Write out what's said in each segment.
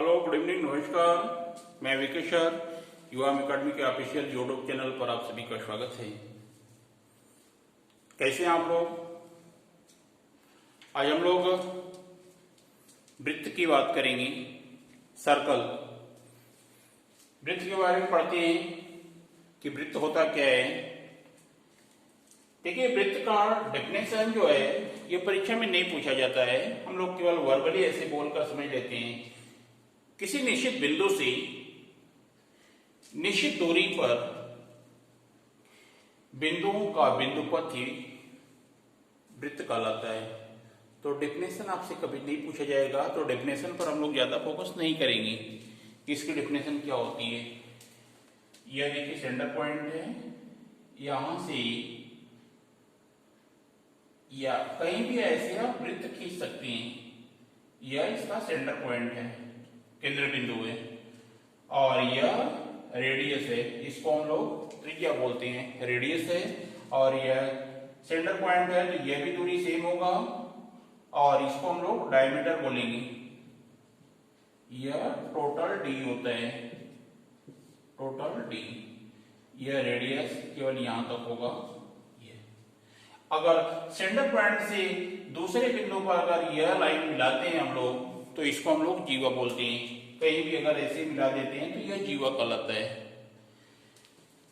Hello, good evening, नमस्कार। मैं Vikesh sir, युवा अकेडमी के ऑफिशियल यूट्यूब चैनल पर आप सभी का स्वागत है। कैसे हैं आप लोग? आज हम लोग वृत्त की बात करेंगे। सर्कल वृत्त के बारे में पढ़ते हैं कि वृत्त होता क्या है। देखिए, वृत्त का डेफिनेशन जो है ये परीक्षा में नहीं पूछा जाता है, हम लोग केवल वर्बली ऐसे बोलकर समझ लेते हैं। किसी निश्चित बिंदु से निश्चित दूरी पर बिंदुओं का बिंदुपथ ही वृत्त कहलाता है। तो डेफिनेशन आपसे कभी नहीं पूछा जाएगा, तो डेफिनेशन पर हम लोग ज्यादा फोकस नहीं करेंगे कि इसकी डेफिनेशन क्या होती है। यह देखिए सेंटर पॉइंट है, यहां से या कहीं भी ऐसे आप वृत्त खींच सकते हैं। यह इसका सेंटर पॉइंट है, केंद्र बिंदु है, और यह रेडियस है, इसको हम लोग त्रिज्या बोलते हैं, रेडियस है। और यह सेंटर पॉइंट है, तो यह भी दूरी सेम होगा, और इसको हम लोग डायमीटर बोलेंगे। यह टोटल डी होता है, टोटल डी। यह रेडियस केवल यहां तक होगा। अगर सेंटर पॉइंट से दूसरे बिंदु पर अगर यह लाइन मिलाते हैं हम लोग, तो इसको हम लोग जीवा बोलते हैं। कहीं भी अगर ऐसे मिला देते हैं तो यह जीवा कहलाता है।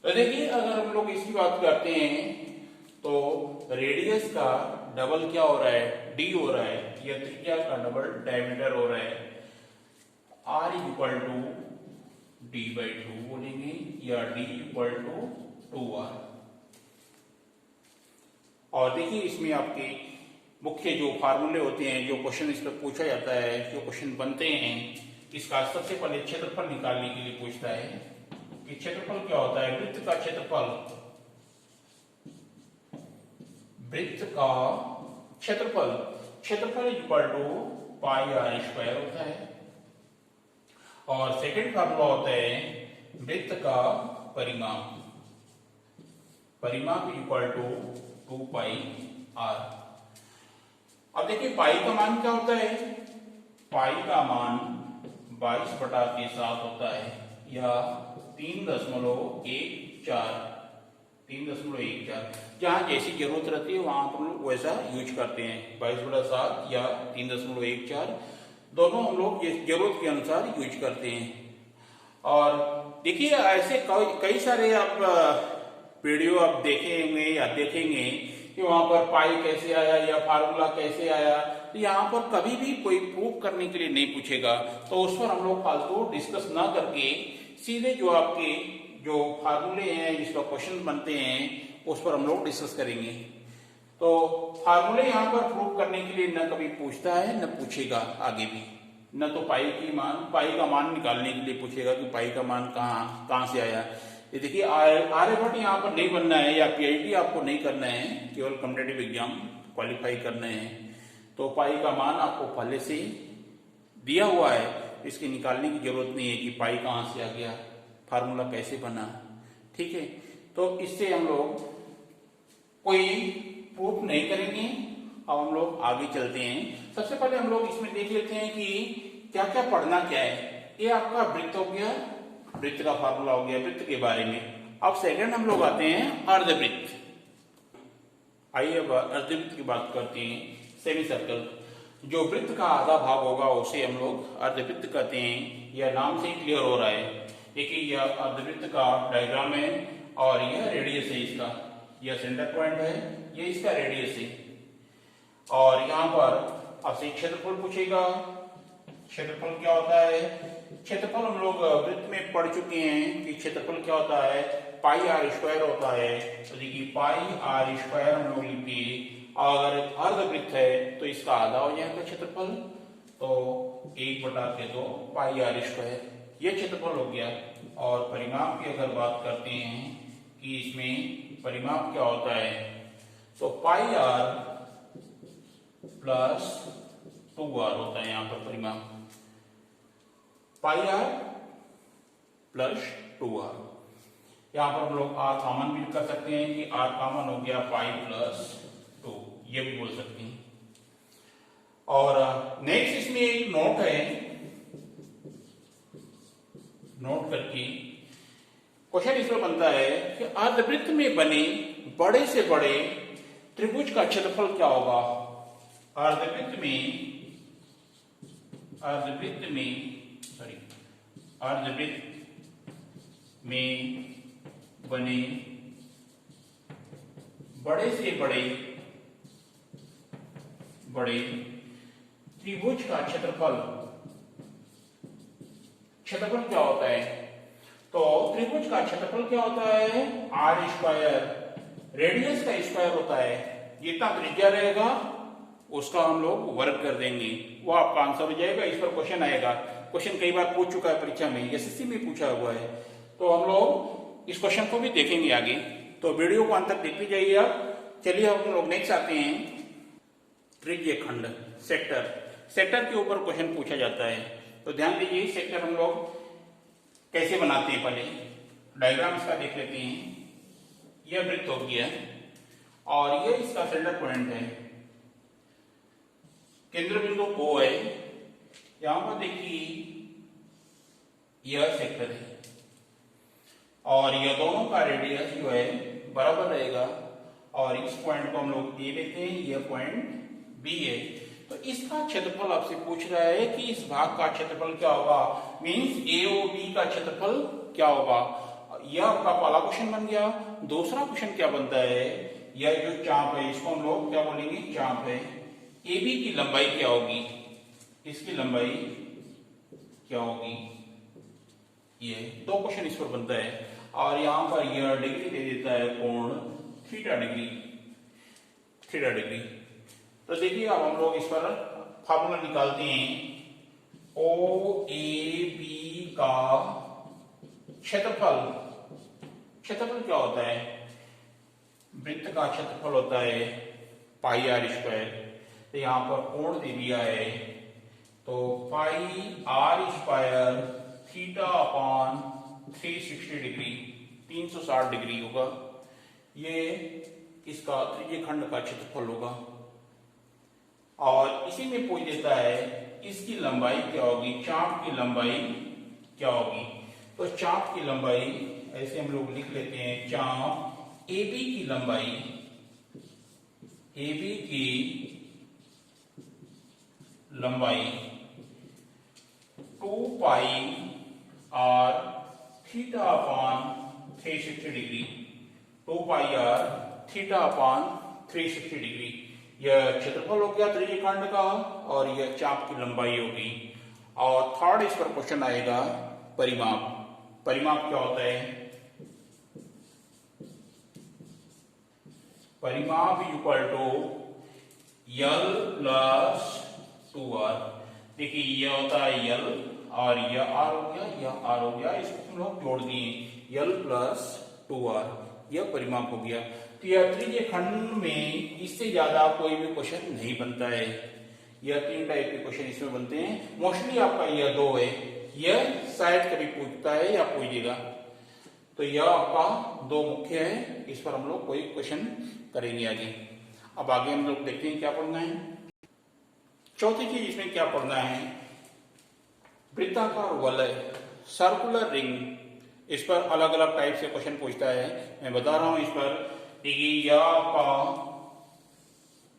तो देखिए, अगर हम लोग इसकी बात करते हैं तो रेडियस का डबल क्या हो रहा है, डी हो रहा है। यह त्रिज्या का डबल डायमीटर हो रहा है। R equal to D by two बोलेंगे, या डी इक्वल टू 2r। और देखिए, इसमें आपके मुख्य जो फार्मूले होते हैं, जो क्वेश्चन इस पर पूछा जाता है, जो क्वेश्चन बनते हैं, इसका सबसे पहले क्षेत्रफल निकालने के लिए पूछता है कि क्षेत्रफल क्या होता है। वृत्त का क्षेत्रफल, वृत्त का क्षेत्रफल, क्षेत्रफल equal to pi are square होता है। और सेकंड फार्मूला होता है वृत्त का परिमाप, परिमाप इक्वल टू 2 पाई आर। अब देखिए, पाई का मान क्या होता है। पाई का मान 22/7 होता है, या 3.14। जहां जैसी जरूरत रहती है वहां पर हम लोग वैसा यूज करते हैं। 22/7 या 3.14 दोनों हम लोग जरूरत के अनुसार यूज करते हैं। और देखिए, ऐसे कई सारे आप वीडियो आप देखे होंगे या देखेंगे कि वहां पर पाई कैसे आया या फार्मूला कैसे आया। तो यहाँ पर कभी भी कोई प्रूफ करने के लिए नहीं पूछेगा, तो उस पर हम लोग फालतू डिस्कस ना करके सीधे जो आपके जो फार्मूले हैं, जिसका क्वेश्चन बनते हैं, उस पर हम लोग डिस्कस करेंगे। तो फार्मूले यहाँ पर प्रूफ करने के लिए न कभी पूछता है न पूछेगा आगे भी। न तो पाई का मान निकालने के लिए पूछेगा कि पाई का मान कहाँ से आया। ये देखिए, आर्यभट्ट यहाँ पर नहीं बनना है, या पीएचडी आपको नहीं करना है, केवल कॉम्पिटिटिव एग्जाम क्वालिफाई करना है। तो पाई का मान आपको पहले से दिया हुआ है, इसकी निकालने की जरूरत नहीं है कि पाई कहाँ से आ गया, फार्मूला कैसे बना। ठीक है, तो इससे हम लोग कोई प्रूफ नहीं करेंगे। अब हम लोग आगे चलते हैं। सबसे पहले हम लोग इसमें देख लेते हैं कि क्या क्या पढ़ना क्या है। ये आपका वृत्त हो गया, वृत्त का फार्मूला हो गया वृत्त के बारे में। अब सेकंड हम लोग आते हैं अर्धवृत्त। आइए अब अर्धवृत्त की बात करते हैं। सेमी सर्कल, जो वृत्त का आधा भाग होगा उसे हम लोग अर्धवृत्त कहते हैं। यह नाम से क्लियर हो रहा है। देखिए, यह अर्धवृत्त का डायग्राम है, और यह रेडियस है इसका। यह सेंटर पॉइंट है, यह इसका रेडियस है। और यहाँ पर आपसे क्षेत्रफल पूछेगा। क्षेत्रफल क्या होता है? क्षेत्रफल हम लोग वृत्त में पढ़ चुके हैं कि क्षेत्रफल क्या होता है, पाई आर स्क्वायर होता है। तो देखिए, पाई आर स्क्वायर हम लोग लिखिए। अगर अर्धवृत्त है तो इसका आधा हो जाएगा क्षेत्रफल, तो 1/2 पाई आर स्क्वायर, यह क्षेत्रफल हो गया। और परिमाप की अगर बात करते हैं कि इसमें परिमाप क्या होता है, तो पाई आर प्लस 2r होता है यहाँ पर परिमाप। पाई आर प्लस 2r। यहाँ पर हम लोग r कॉमन भी कर सकते हैं कि r कॉमन हो गया पाई प्लस 2, ये भी बोल सकते हैं। और नेक्स्ट इसमें एक नोट है नोट करके क्वेश्चन इसमें बनता है कि अर्धवृत्त में बने बड़े से बड़े त्रिभुज का क्षेत्रफल क्या होगा। अर्धवृत्त में बने बड़े से बड़े त्रिभुज का क्षेत्रफल क्या होता है। तो त्रिभुज का क्षेत्रफल क्या होता है, आर स्क्वायर, रेडियस का स्क्वायर होता है। जितना त्रिज्या रहेगा उसका हम लोग वर्ग कर देंगे, वो आपका आंसर हो जाएगा। इस पर क्वेश्चन आएगा, क्वेश्चन कई बार पूछ चुका है परीक्षा में, एसएससी में पूछा हुआ है। तो हम लोग इस क्वेश्चन को भी देखेंगे आगे, तो वीडियो को अंत तक देखते जाइए आप। चलिए हम लोग नेक्स्ट आते हैं, त्रिज्य खंड, सेक्टर के ऊपर क्वेश्चन पूछा जाता है। तो ध्यान दीजिए, सेक्टर हम लोग कैसे बनाते हैं, पहले डायग्राम इसका देख लेते हैं। यह वृत्त हो गया और यह इसका सेंटर पॉइंट है, केंद्र बिंदु O है। यहां पर देखिए यह सेक्टर है और यह दोनों का रेडियस जो है बराबर रहेगा और इस पॉइंट को हम लोग ए लेते हैं, यह पॉइंट बी है। तो इसका क्षेत्रफल आपसे पूछ रहा है कि इस भाग का क्षेत्रफल क्या होगा, मींस AOB का क्षेत्रफल क्या होगा। यह आपका पहला क्वेश्चन बन गया। दूसरा क्वेश्चन क्या बनता है, यह जो चाप है इसको हम लोग क्या बोलेंगे, चाप है। AB की लंबाई क्या होगी, इसकी लंबाई क्या होगी, ये दो क्वेश्चन इस पर बनता है। और यहां पर यह डिग्री दे देता है कोण थीटा डिग्री। तो देखिए अब हम लोग इस पर फार्मूला निकालते हैं। OAB का क्षेत्रफल क्या होता है, वृत्त का क्षेत्रफल होता है पाई आर स्क्वायर। तो यहां पर कोण दे दिया है, तो pi are square theta upon 360 degree, 360 degree होगा। ये इसका त्रिज्य खंड का क्षेत्रफल होगा। और इसी में पूछ देता है इसकी लंबाई क्या होगी, चाप की लंबाई क्या होगी। तो चाप की लंबाई ऐसे हम लोग लिख लेते हैं, चाप AB की लंबाई, AB की लंबाई 2 pi r theta upon 360 degree, 2 pi r theta upon 360 degree. यह क्षेत्रफल हो गया त्रिज्य खंड का और यह चाप की लंबाई होगी। और थर्ड इस पर क्वेश्चन आएगा परिमाप क्या होता है, परिमाप equal to L plus 2R। देखिए यह होता है L और यह R हो गया, यह R हो गया, इसको हम लोग जोड़ दिए, L प्लस 2R, यह परिमाप हो गया। तो यह त्रिज्य खंड में इससे ज्यादा कोई भी क्वेश्चन नहीं बनता है। यह 3 टाइप के क्वेश्चन इसमें बनते हैं। मोस्टली आपका यह 2 है, यह शायद कभी पूछता है या पूछेगा। तो यह आपका 2 मुख्य है, इस पर हम लोग कोई क्वेश्चन करेंगे आगे। अब आगे हम लोग देखते हैं क्या पढ़ना है। चौथी चीज इसमें क्या पढ़ना है, वृत्ताकार वलय, सर्कुलर रिंग। इस पर अलग अलग टाइप से क्वेश्चन पूछता है, मैं बता रहा हूं। इस पर यह आपका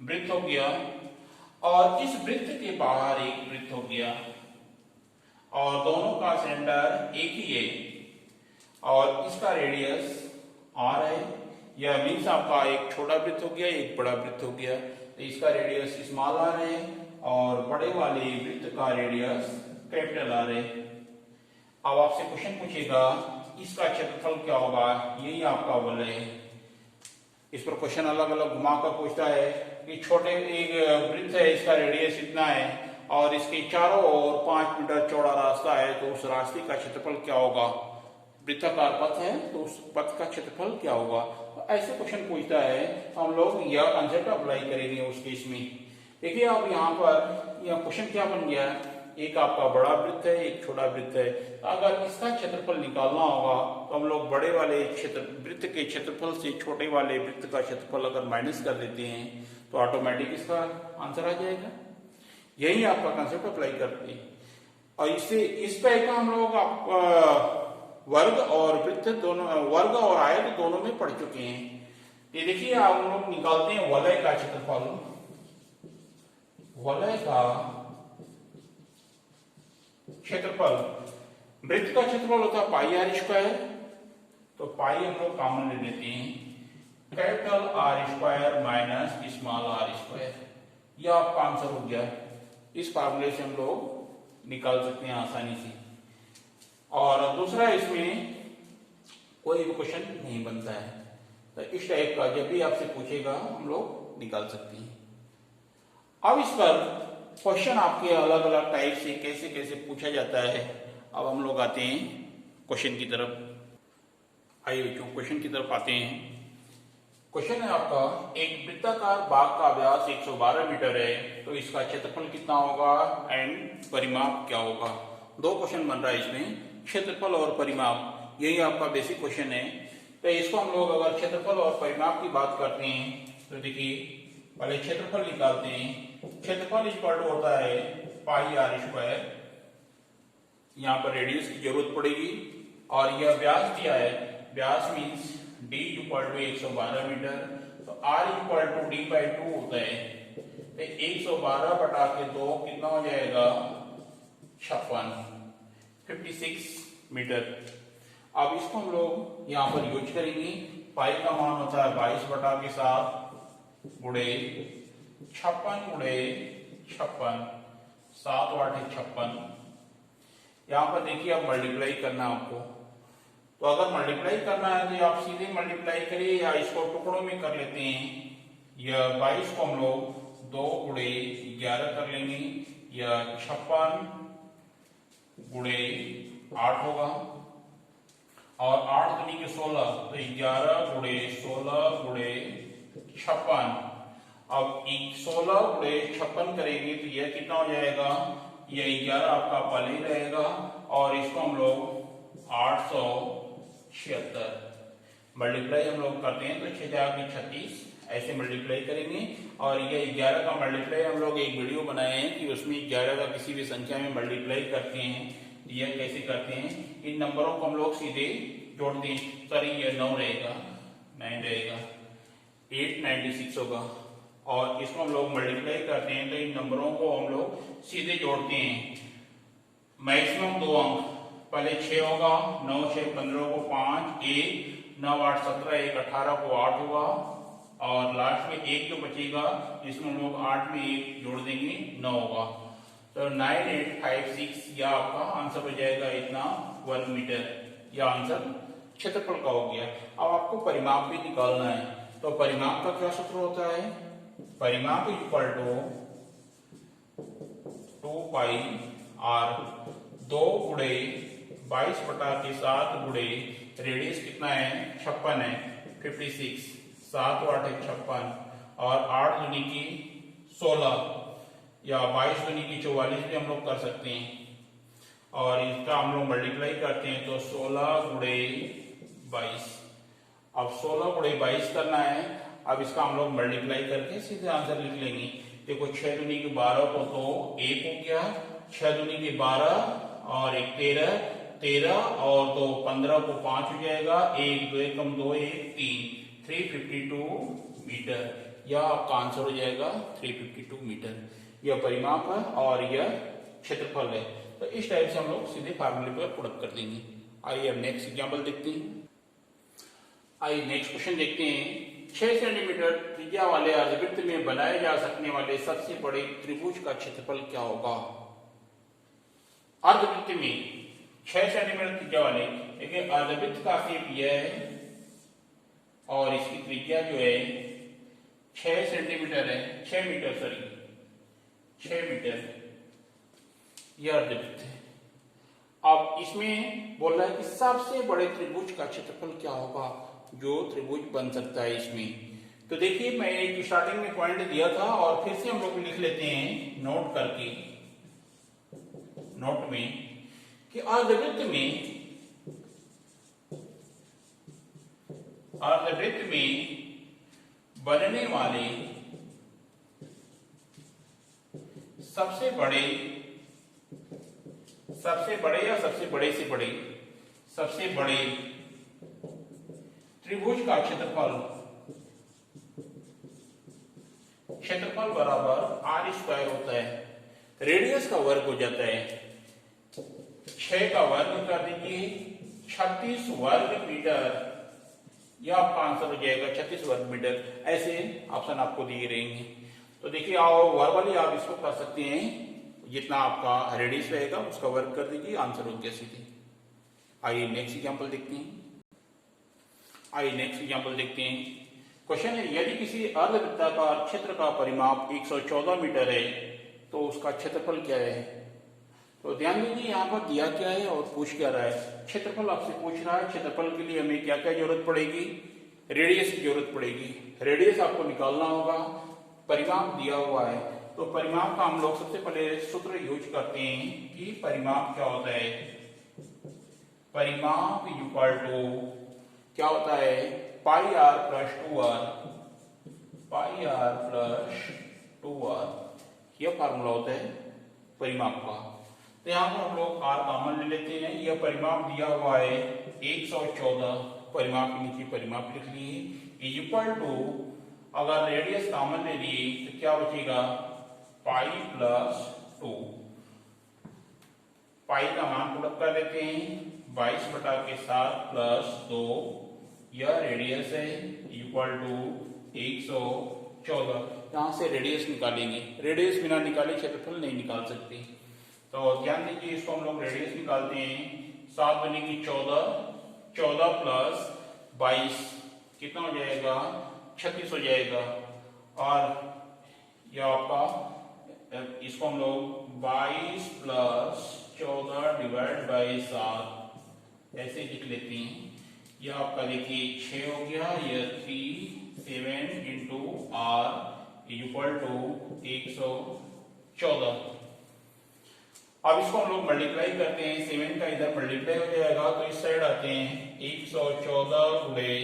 वृत्त हो गया और इस वृत्त के बाहर एक वृत्त हो गया और दोनों का सेंटर एक ही है और इसका रेडियस R है। यह मीन्स आपका एक छोटा वृत्त हो गया, एक बड़ा वृत्त हो गया। तो इसका रेडियस स्मॉल R है और बड़े वाले वृत्त का रेडियस कैपिटल R है। अब आपसे क्वेश्चन पूछेगा इसका क्षेत्रफल क्या होगा, यही आपका वलय है। इस पर क्वेश्चन अलग अलग घुमाकर पूछता है कि छोटे एक वृत्त है, इसका रेडियस इतना है और इसके चारों ओर 5 मीटर चौड़ा रास्ता है, तो उस रास्ते का क्षेत्रफल क्या होगा। वृत्ताकार पथ है तो उस पथ का क्षेत्रफल क्या होगा। तो ऐसे क्वेश्चन पूछता है, हम लोग यह कंसेप्ट अप्लाई करेंगे उस केस में। देखिए अब यहाँ पर यह क्वेश्चन क्या बन गया, एक आपका बड़ा वृत्त है, एक छोटा वृत्त है। अगर इसका क्षेत्रफल निकालना होगा तो हम लोग बड़े वाले वृत्त के क्षेत्रफल से छोटे वाले वृत्त का क्षेत्रफल अगर माइनस कर देते हैं तो ऑटोमेटिक इसका आंसर आ जाएगा। यही आपका कंसेप्ट अप्लाई करते हैं। और इससे इस टाइप का हम लोग वर्ग और वृत्त दोनों, वर्ग और आयत दोनों में पढ़ चुके हैं। ये देखिए आप लोग निकालते हैं वलय का क्षेत्रफल। वलय का क्षेत्रफल, वृत्त का क्षेत्रफल होता है पाई आर स्क्वायर, तो पाई हम लोग कॉमन ले लेते हैं, capital R square minus small R square. यह आपका आंसर हो गया। इस फार्मूले से हम लोग निकाल सकते हैं आसानी से। और दूसरा, इसमें कोई भी क्वेश्चन नहीं बनता है, तो इस टाइप का जब भी आपसे पूछेगा हम लोग निकाल सकते हैं। अब इस पर क्वेश्चन आपके अलग अलग टाइप से कैसे कैसे पूछा जाता है। अब हम लोग आते हैं क्वेश्चन की तरफ। आइए बच्चों क्वेश्चन की तरफ आते हैं। क्वेश्चन है आपका, एक वृत्ताकार बाग का व्यास 112 मीटर है, तो इसका क्षेत्रफल कितना होगा एंड परिमाप क्या होगा। दो क्वेश्चन बन रहा है इसमें, क्षेत्रफल और परिमाप, यही आपका बेसिक क्वेश्चन है। तो इसको हम लोग अगर क्षेत्रफल और परिमाप की बात करते हैं तो देखिए पहले क्षेत्रफल निकालते हैं। क्षेत्रफल इक्वल टू होता है पाई आर स्क्वायर, यहाँ पर रेडियस की जरूरत पड़ेगी, और यह व्यास दिया है, व्यास मीन्स d इक्वल टू 112 मीटर, तो r equal to d by 2 होता है, तो 112 बटा के 2 कितना हो जाएगा 56 मीटर। अब इसको हम लोग यहाँ पर यूज करेंगे। पाई का मान होता है 22 बटा के 7 गुणे 56 गुणे 56, 7 8 56। यहाँ पर देखिए अब मल्टीप्लाई करना आपको, तो अगर मल्टीप्लाई करना है तो आप सीधे मल्टीप्लाई करिए या इसको टुकड़ों में कर लेते हैं। यह 22 को हम लोग 2 गुणे 11 कर लेंगे, यह 56 गुणे 8 होगा, और 8 दूनी के 16, तो 11 गुणे 16 गुणे 56। अब 16 गुणे 56 करेंगे तो यह कितना हो जाएगा, यह 11 आपका पहले ही रहेगा, और इसको हम लोग 876 मल्टीप्लाई हम लोग करते हैं तो 6 जाके 36 ऐसे मल्टीप्लाई करेंगे। और ये 11 का मल्टीप्लाई हम लोग एक वीडियो बनाए हैं कि उसमें 11 का किसी भी संख्या में मल्टीप्लाई करते हैं, यह कैसे करते हैं। इन नंबरों को हम लोग सीधे जोड़ दें, सॉरी ये 9 रहेगा, 9 रहेगा, 896 होगा, और इसको हम लोग मल्टीप्लाई करते हैं तो इन नंबरों को हम लोग सीधे जोड़ते हैं। मैक्सिमम 2 अंक, पहले 6 होगा, 9 6 15 को 5 1, 9 8 17 1 18 को 8 होगा, और लास्ट में 1 जो बचेगा इसमें हम लोग 8 में 1 जोड़ देंगे 9 होगा, तो 9856 यह आपका आंसर हो जाएगा इतना वर्ग मीटर। यह आंसर क्षेत्रफल का हो गया। अब आपको परिमाप भी निकालना है, तो परिमाप का क्या सूत्र होता है, परिमाप इक्वल टू 2 पाई आर, 2 गुणे 22 बटा के 7 गुणे रेडियस कितना है 56 है, 56, 7 8 56, और 8 दूनी की 16 या 22 दूनी की 44 भी हम लोग कर सकते हैं, और इसका हम लोग मल्टीप्लाई करते हैं तो 16 गुणे 22। अब 16 गुणे 22 करना है, अब इसका हम लोग मल्टीप्लाई करके सीधे आंसर लिख लेंगे। देखो 6 दूनी की 12 को तो 1 हो गया, 6 दूनी की 12 और 1 13, 13 और 2 15 को 5 हो जाएगा, 1 2 1 कम 2 1 3, 352 मीटर। यह आपका आंसर हो जाएगा 352 मीटर। यह परिमाप है और यह क्षेत्रफल है। तो इस टाइप से हम लोग सीधे फार्मूले पर पुट कर देंगे। आइए अब नेक्स्ट एग्जाम्पल देखते हैं। आइए नेक्स्ट क्वेश्चन देखते हैं। 6 सेंटीमीटर त्रिज्या वाले अर्धवृत्त में बनाए जा सकने वाले सबसे बड़े त्रिभुज का क्षेत्रफल क्या होगा। अर्धवृत्त में 6 सेंटीमीटर त्रिज्या वाले, देखिए अर्धवृत्त का शेप यह है और इसकी त्रिज्या जो है 6 सेंटीमीटर है, 6 मीटर सॉरी 6 मीटर, यह अर्धवृत्त है। अब इसमें बोल रहा है कि सबसे बड़े त्रिभुज का क्षेत्रफल क्या होगा जो त्रिभुज बन सकता है इसमें। तो देखिए मैं एक स्टार्टिंग में पॉइंट दिया था और फिर से हम लोग लिख लेते हैं नोट करके, नोट में कि अर्धवृत्त में बनने वाले सबसे बड़े सबसे बड़े या सबसे बड़े से बड़े, सबसे बड़े त्रिभुज का क्षेत्रफल बराबर आर स्क्वायर होता है, रेडियस का वर्ग हो जाता है। 6 का वर्ग कर दीजिए 36 वर्ग मीटर, यह आपका आंसर हो जाएगा 36 वर्ग मीटर। ऐसे ऑप्शन आपको दिए रहेंगे। तो देखिए आओ वर्बली आप इसको कर सकते हैं, जितना आपका रेडियस रहेगा उसका वर्ग कर दीजिए, आंसर हो गया सीधे। आइए नेक्स्ट एग्जांपल देखते हैं। क्वेश्चन है, यदि किसी अर्धवृत्ताकार क्षेत्र का परिमाप 114 मीटर है तो उसका क्षेत्रफल क्या है। तो ध्यान दीजिए यहाँ पर दिया क्या है और पूछ क्या रहा है। क्षेत्रफल आपसे पूछ रहा है, क्षेत्रफल के लिए हमें क्या क्या जरूरत पड़ेगी, रेडियस की जरूरत पड़ेगी। रेडियस आपको निकालना होगा, परिमाप दिया हुआ है तो परिमाप का हम लोग सबसे पहले सूत्र यूज करते हैं कि परिमाप क्या होता है। परिमाप इक्वल टू क्या होता है, pi r plus 2r, pi r plus 2r, यह फार्मूला होता है परिमाप का। तो यहाँ पर हम लोग r कॉमन ले लेते हैं। यह परिमाप दिया हुआ है 114, परिमाप के नीचे परिमाप लिख लिए, इक्वल टू अगर रेडियस कॉमन ले लिए तो क्या बचेगा, पाई प्लस 2। पाई का मान पुट कर लेते हैं 22/7 प्लस 2, यह रेडियस है, इक्वल टू 114। यहां से रेडियस निकालेंगे, रेडियस बिना निकाले क्षेत्रफल नहीं निकाल सकते। तो ध्यान दीजिए इसको हम लोग रेडियस निकालते हैं, 7 बनेगी 14, 14 प्लस 22 कितना हो जाएगा, 36 हो जाएगा। और यह आपका इसको हम लोग 22 प्लस 14 डिवाइड बाई 7 ऐसे लिख लेते हैं। यह आपका देखिए 6 हो गया, यह 3 7 इंटू आर इक्वल टू 114। अब इसको हम लोग मल्टीप्लाई करते हैं, 7 का इधर मल्टीप्लाई हो जाएगा तो इस साइड आते हैं 114 गुणे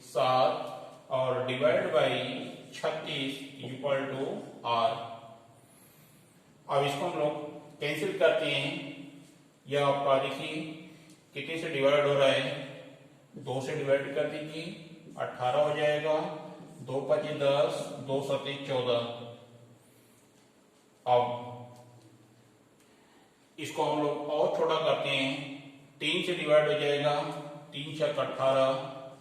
7 और divide by 36 equal to R. अब इसको हम लोग कैंसिल करते हैं, यह आपका देखिए कितने से डिवाइड हो रहा है, 2 से डिवाइड कर दीजिए 18 हो जाएगा, 2 × 5 = 10, 2 × 7 = 14। अब इसको हम लोग और छोटा करते हैं, 3 से डिवाइड हो जाएगा, 3 × 6 = 18,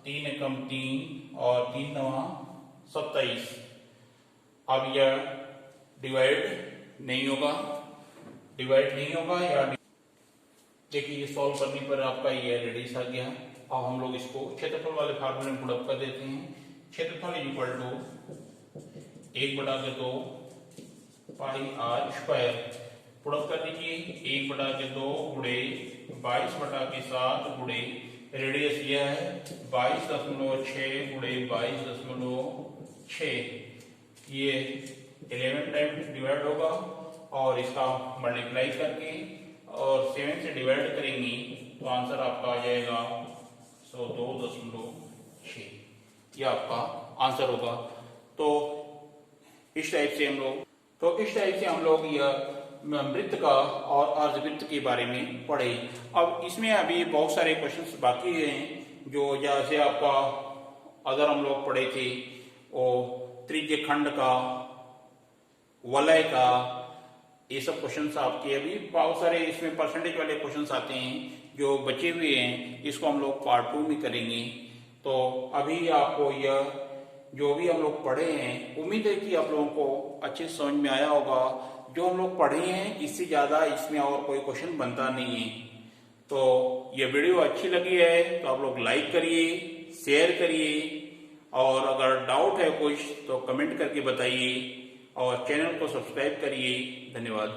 3 × 3 और 3 × 9 = 27। अब यह डिवाइड नहीं होगा, या देखिए ये सॉल्व करने पर आपका ये रेडियस आ गया। अब हम लोग इसको क्षेत्रफल वाले फार्मूले में पुट अप कर देते हैं। क्षेत्रफल equal to 1/2 pi are square, put up कर दीजिए 1/2 गुणे 22/7 गुणे रेडियस यह है 22.6 गुणे 22.6, ये 11 टाइम डिवाइड होगा और इसका मल्टीप्लाई करके और 7 से डिवाइड करेंगे तो आंसर आपका आ जाएगा 102.6, यह आपका आंसर होगा। तो इस टाइप से हम लोग यह वृत्त का और अर्धवृत्त के बारे में पढ़े। अब इसमें अभी बहुत सारे क्वेश्चंस बाकी हैं, जो जैसे आपका अगर हम लोग पढ़े थे वो त्रिज्य खंड का, वलय का, ये सब क्वेश्चंस आपके अभी बहुत सारे इसमें परसेंटेज वाले क्वेश्चंस आते हैं जो बचे हुए हैं, इसको हम लोग पार्ट 2 में करेंगे। तो अभी आपको यह जो भी हम लोग पढ़े हैं, उम्मीद है कि आप लोगों को अच्छे समझ में आया होगा। जो हम लोग पढ़े हैं इससे ज्यादा इसमें और कोई क्वेश्चन बनता नहीं है। तो ये वीडियो अच्छी लगी है तो आप लोग लाइक करिए, शेयर करिए, और अगर डाउट है कुछ तो कमेंट करके बताइए, और चैनल को सब्सक्राइब करिए। धन्यवाद।